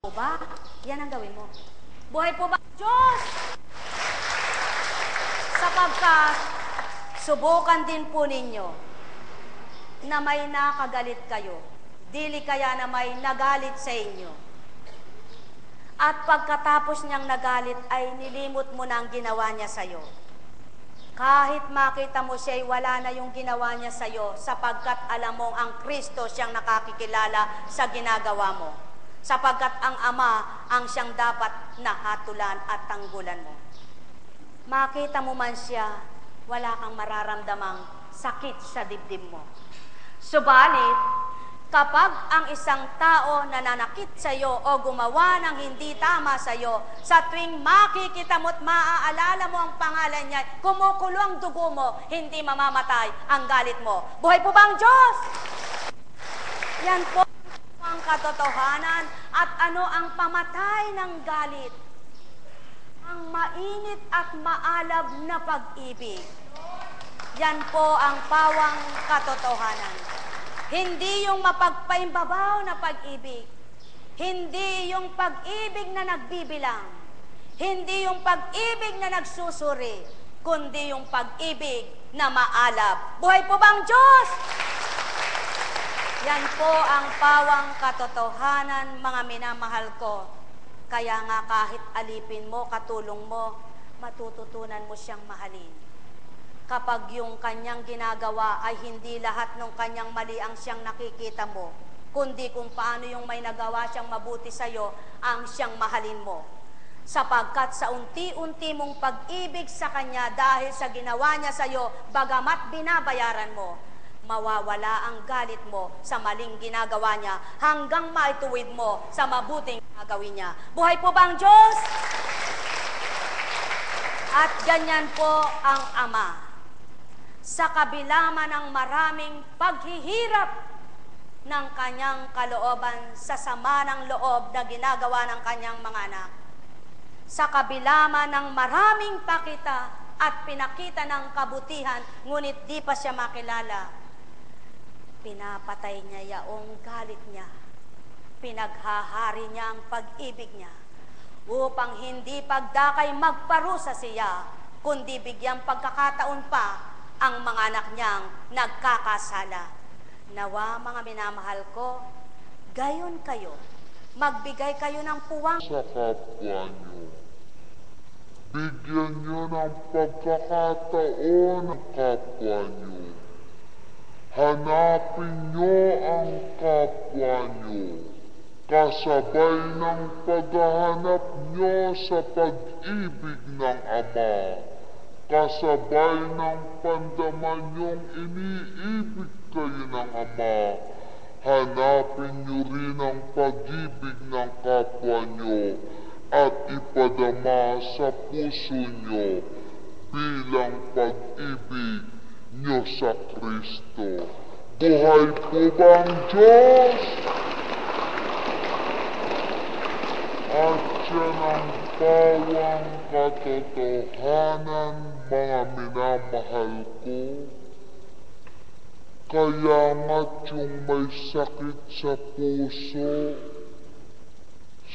po ba? Yan ang gawin mo. Buhay po ba, Diyos? Sapagkat subukan din po ninyo na may nakagalit kayo. Dili kaya na may nagalit sa inyo. At pagkatapos niyang nagalit ay nilimot mo na ang ginawa niya sa'yo. Kahit makita mo siya'y wala na yung ginawa niya sa'yo, sapagkat alam mong ang Kristo siyang nakakikilala sa ginagawa mo. Sapagkat ang Ama ang siyang dapat nahatulan at tanggulan mo. Makita mo man siya, wala kang mararamdamang sakit sa dibdib mo. Subalit, kapag ang isang tao nananakit sa iyo o gumawa ng hindi tama sa iyo, sa tuwing makikita mo't maaalala mo ang pangalan niya, kumukulo ang dugo mo, hindi mamamatay ang galit mo. Buhay po ba ang Diyos? Yan po ang katotohanan. At ano ang pamatay ng galit? Ang mainit at maalab na pag-ibig. Yan po ang pawang katotohanan. Hindi yung mapagpaimbabaw na pag-ibig. Hindi yung pag-ibig na nagbibilang. Hindi yung pag-ibig na nagsusuri. Kundi yung pag-ibig na maalab. Buhay po bang Diyos? Yan po ang pawang katotohanan, mga minamahal ko. Kaya nga kahit alipin mo, katulong mo, matututunan mo siyang mahalin. Kapag yung kanyang ginagawa ay hindi lahat ng kanyang mali ang siyang nakikita mo, kundi kung paano yung may nagawa siyang mabuti sa'yo ang siyang mahalin mo. Sapagkat sa unti-unti mong pag-ibig sa kanya dahil sa ginawa niya sa'yo, bagamat binabayaran mo, mawawala ang galit mo sa maling ginagawa niya hanggang maituwid mo sa mabuting gagawin niya. Buhay po ba ang Diyos? At ganyan po ang Ama. Sa kabila man ng maraming paghihirap ng kanyang kalooban sa sama ng loob na ginagawa ng kanyang mga anak, sa kabila man ng maraming pakita at pinakita ng kabutihan, ngunit di pa siya makilala, pinapatay niya yaong galit niya, pinaghahari niya ang pag-ibig niya, upang hindi pagdakay magparusa siya, kundi bigyang pagkakataon pa ang mga anak niyang nagkakasala. Nawa, mga minamahal ko, gayon kayo, magbigay kayo ng puwang sa kapwa niyo. Bigyan niyo ng pagkakataon ang kapwa niyo. Hanapin niyo ang kapwa niyo. Kasabay ng paghahanap niyo sa pag-ibig ng Ama. Kasabay ng pandaman niyong iniibig kayo ng Ama, hanapin niyo rin ang pag-ibig ng kapwa niyo at ipadama sa puso niyo bilang pag-ibig niyo sa Kristo. Buhay po ba ang Diyos? At yan ang pawang katotohanan, mga minamahal ko. Kaya nga't yung may sakit sa puso,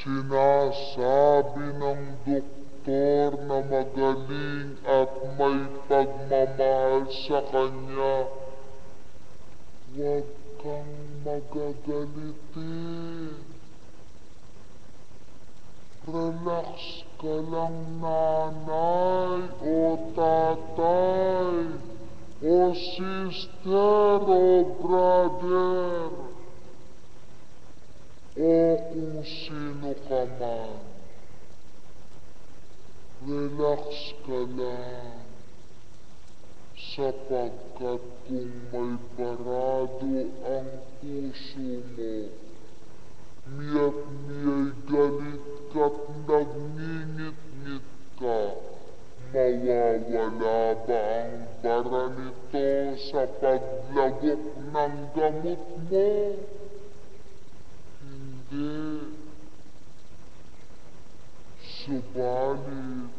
sinasabi ng doktor na magaling at may pagmamahal sa kanya, huwag kang magagalitin. Relax ka lang, nanay o tatay o sister o brother o kung sino ka man. Relax ka lang, sapagkat kung may barado ang puso mo, miya't miya'y galit ka't nagngingit-ngit ka, mawawala ba ang bara nito sa paglagok ng gamot mo? Hindi. Subalit,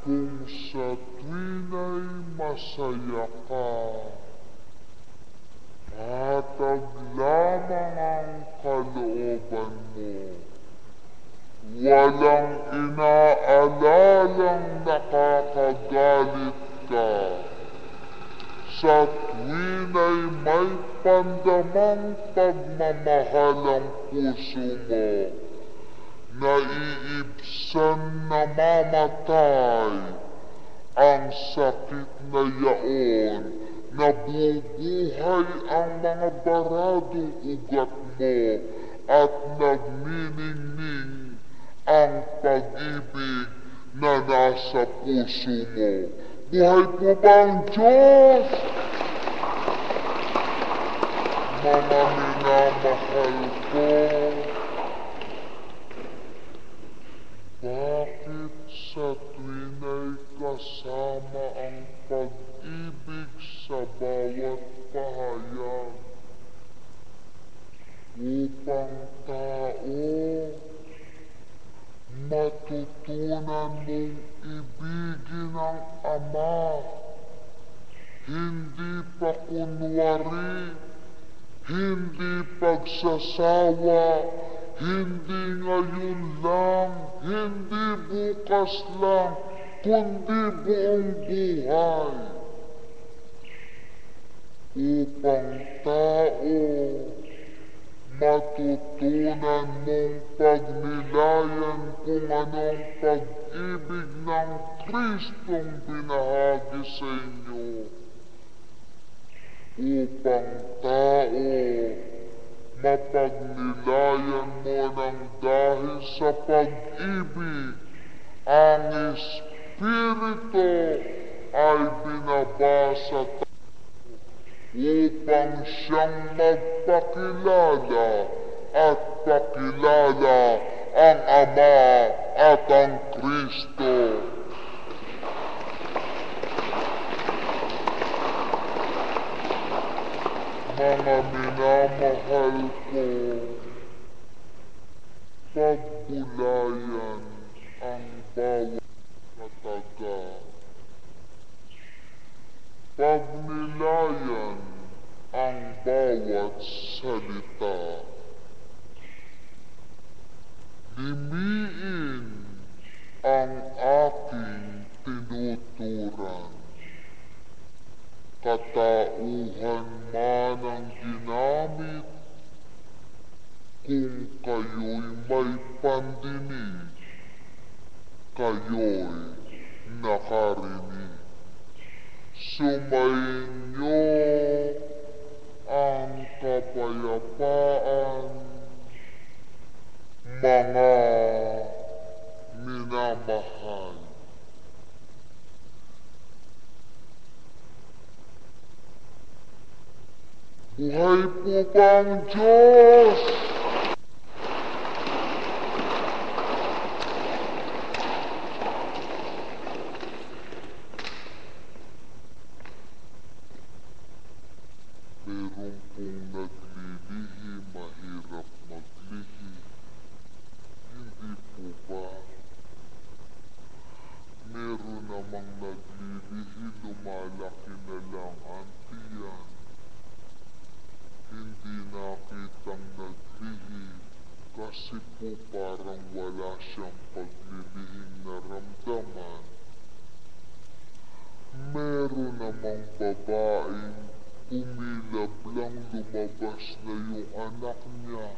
kung sa tuwina'y masaya ka, hatag lamang ang kalooban katawan mo. Walang inaalalang nakakagalit ka. Sa tuwin ay may pandamang pagmamahal ang puso mo. Naiibsan na mamatay ang sakit na yaon. Nabubuhay ang mga baradong ugat mo at nagniningning ang pag-ibig na nasa puso mo. Buhay po ba ang Diyos? Mga minamahal ko, bakit sa tuwin ay kasama ang pag-ibig sa bawat pahayag upang tao matutunan mong ibigin ang Ama, hindi pa kunwari, hindi pagsasawa, hindi ngayon lang, hindi bukas lang, kundi buong buhay. Upang tao matutunan mong pagnilayan kung anong pag-ibig ng Kristong binahagi sa inyo. Upang tao mapagnilayan mo ng dahil sa pag-ibig, ang Espiritu ay binabasa upang siyang magpakilala at pakilala ang Ama at ang Kristo. Mga minamahal ko, pagbulayan ang bawat kataga. Pagnilayan ang bawat salita. Limiin ang aking tinuturan. Katauhan man ang ginamit, kung kayo'y may pandinig, kayo'y nakarinig. Sumainyo ang kapayapaan, mga minamahal. Buhay po ba ang Diyos? Meron pong naglilihi, mahirap maglihi. Hindi po ba? Meron namang naglilihi, lumalaki na lang ang tiyan. Hindi nakitang naglihi kasi po parang wala siyang paglilihing naramdaman. Meron namang babaeng umilab lang, lumabas na yung anak niya.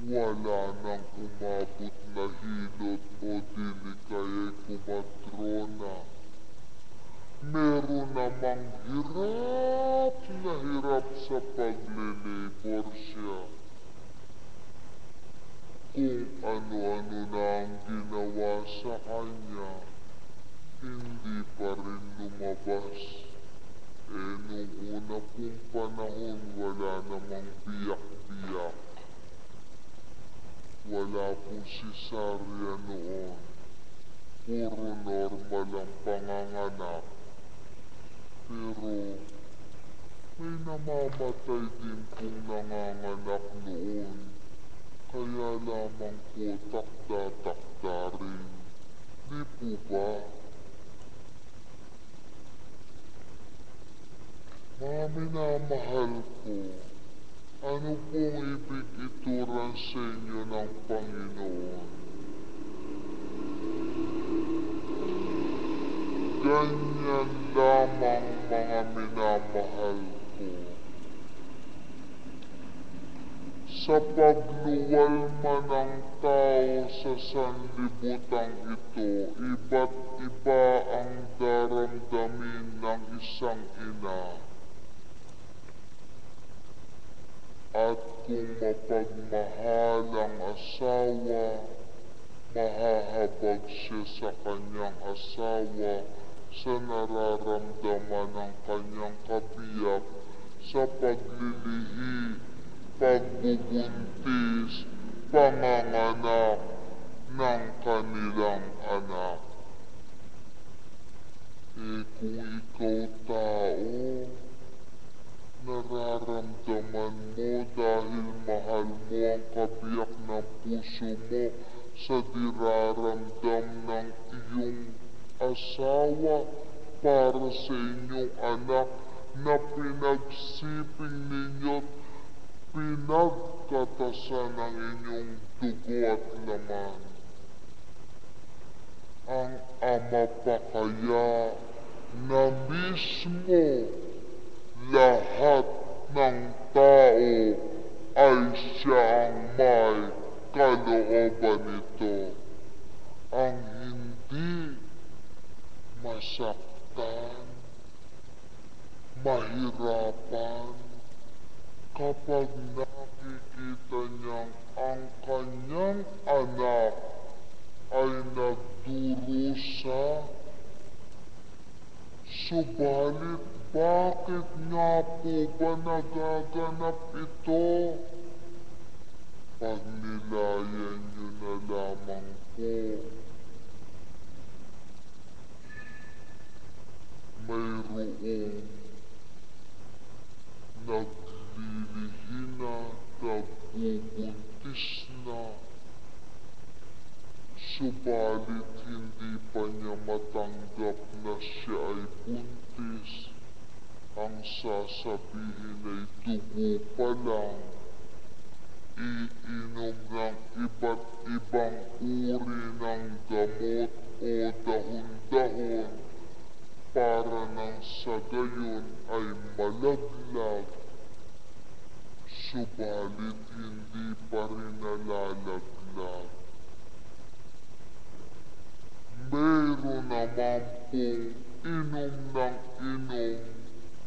Wala nang umabot na hilot o dilikaya'y kumadrona. Meron namang hirap na hirap sa paglilibor siya. Kung ano-ano na ang ginawa sa kanya, hindi pa rin lumabas. Nung una pong panahon, wala namang biyak-biyak. Wala pong cesarean noon. Puro normal ang panganganak. Pero may namamatay din pong nanganganak noon. Kaya lamang po takda-takda rin. Di po ba? Mga minamahal ko, ano pong ibig ituran sa inyo ng Panginoon. Ganyan lamang mga minamahal ko. Sa pagluwal man ng tao sa sanlibutan ito, iba't iba ang daramdamin ng isang ina. At kung mapagmahal ang asawa, mahahabag siya sa kanyang asawa sa nararamdaman ng kanyang kabiyak sa paglilihi, pagbubuntis, panganganak ng kanilang anak. Kung ikaw tao, nararamdaman mo dahil mahal mo ang kabiyak ng puso mo sa diraramdam ng iyong asawa para sa inyong anak na pinagsiping ninyo't pinagkatasan ng inyong dugo at laman. Ang ama pa kaya na mismo lahat ng tao ay siya ang may kalooban nito, ang hindi masaktan, mahirapan, kapag nakikita niyang ang kanyang anak ay nagdurusa. Subalit bakit nga po ba nagaganap ito? Pagnilayan niyo na lamang po. Mayroong naglilihi na, nagbubuntis na, subalit hindi pa niya matanggap na siya ay buntis. Ang sasabihin ay dugo pa lang. Iinom ng iba't ibang uri ng gamot o dahon-dahon para nang sa gayon ay malaglag. Subalit hindi pa rin nalalaglag. Meron naman pong inom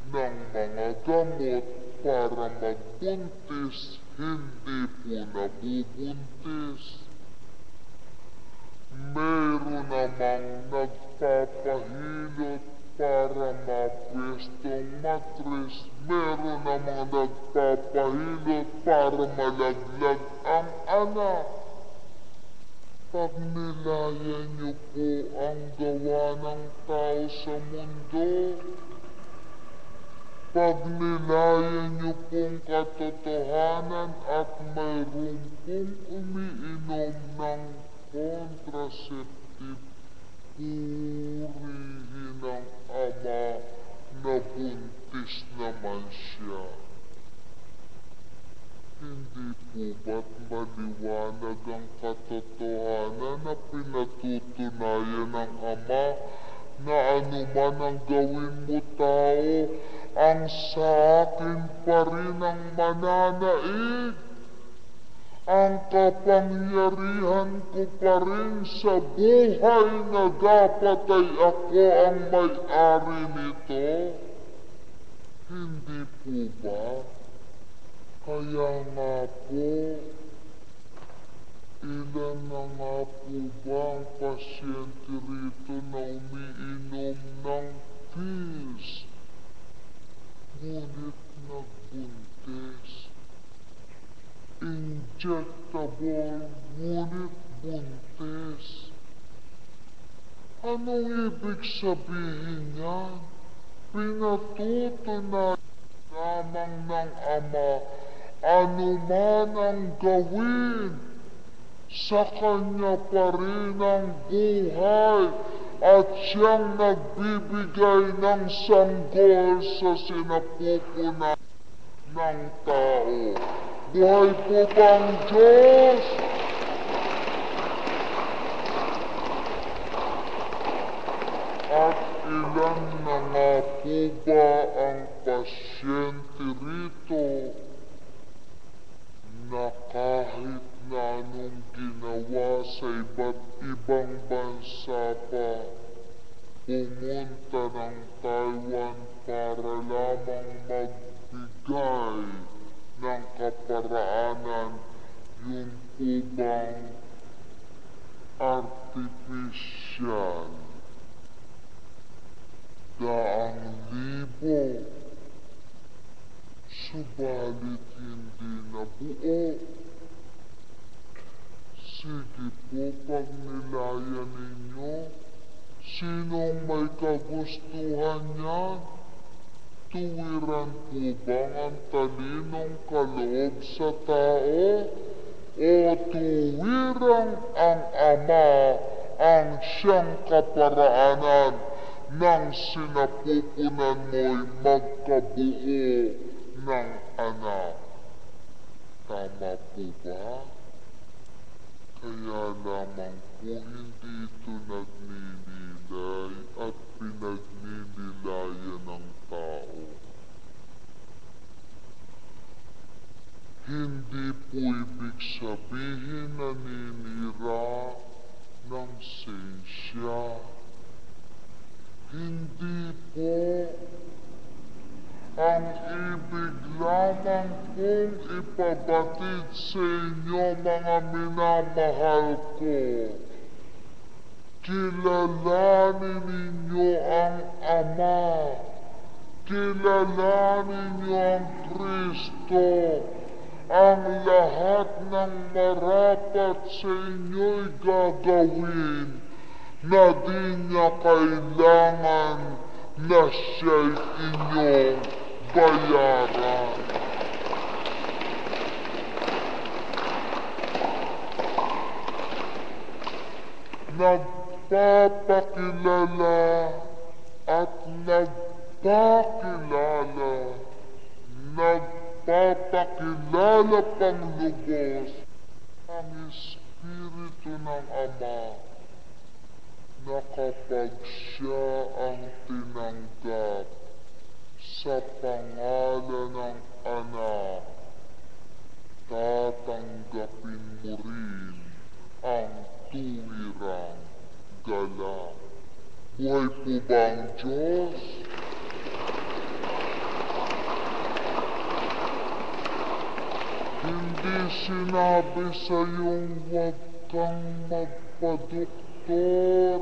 ng mga gamot para magbuntis, hindi po nabubuntis. Meron namang nagpapahilot para mapwestong matris. Meron namang nagpapahilot para malaglag ang anak. Pagnilayan niyo po ang gawa ng tao sa mundo. Pagnilayan niyo pong katotohanan at mayroon pong umiinom ng contraceptive, purihin ng ama na buntis naman siya. Hindi po ba't maliwanag ang katotohanan na pinatutunayan ng ama na anuman ang gawin mo tao, ang sa akin pa rin ang mananaig. Ang kapangyarihan ko pa rin sa buhay na dapat ay ako ang may-ari nito. Hindi po ba? Kaya nga po, ilan na nga po ba ang pasyente rito na umiinom ng pills, ngunit nagbuntis? Injectable, ngunit buntis. Anong ibig sabihin yan? Pinatutunayan lamang ng ama anuman ang gawin, sa kanya pa rin ang buhay at siyang nagbibigay ng sanggol sa sinapupunan ng tao. Buhay po ba ang Diyos? At ilan na nga po ba ang pasyente rito na kahit na anong ginawa sa iba't ibang bansa pa, pumunta ng Taiwan para lamang magbigay ng kaparaanan, yun po bang artificial? Daang libo, subalit hindi nabuo. Sige po, pagnilayan ninyo, sinong may kagustuhan niyan? Tuwiran po bang ang talinong kaloob sa tao? O tuwirang ang Ama ang siyang kaparaanan nang sinapupunan mo'y magkabuo ng anak? Tama po ba? Kaya lamang po hindi ito nagninilay at pinagninilayan ng tao. Hindi po ibig sabihin naninira ng sensya. Hindi po. Ang ibig lamang kong ipabatid sa inyo, mga minamahal ko, kilalanin ninyo ang Ama, kilalanin ninyo ang Kristo. Ang lahat ng marapat sa inyo'y gagawin na di niya kailangan na siya'y inyong bayaran. Nagpapakilala at nagpakilala, nagpapakilala pang lubos ang Espiritu ng Ama na kapag siya ang tinanggap sa pangalan ng Anak, tatanggapin mo rin ang tuwirang galang. Buhay po ba ang Diyos? Hindi sinabi sa iyong huwag kang magpadoktor,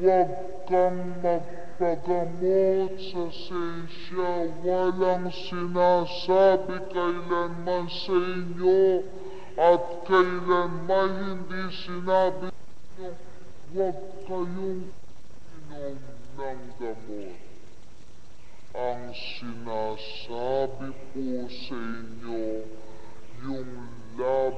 huwag kang magpagamot sa sensya. Walang sinasabi kailanman sa inyo at kailanman hindi sinabi sa inyo, huwag kayong inom ng gamot. Ang sinasabi po sa inyo, yung laban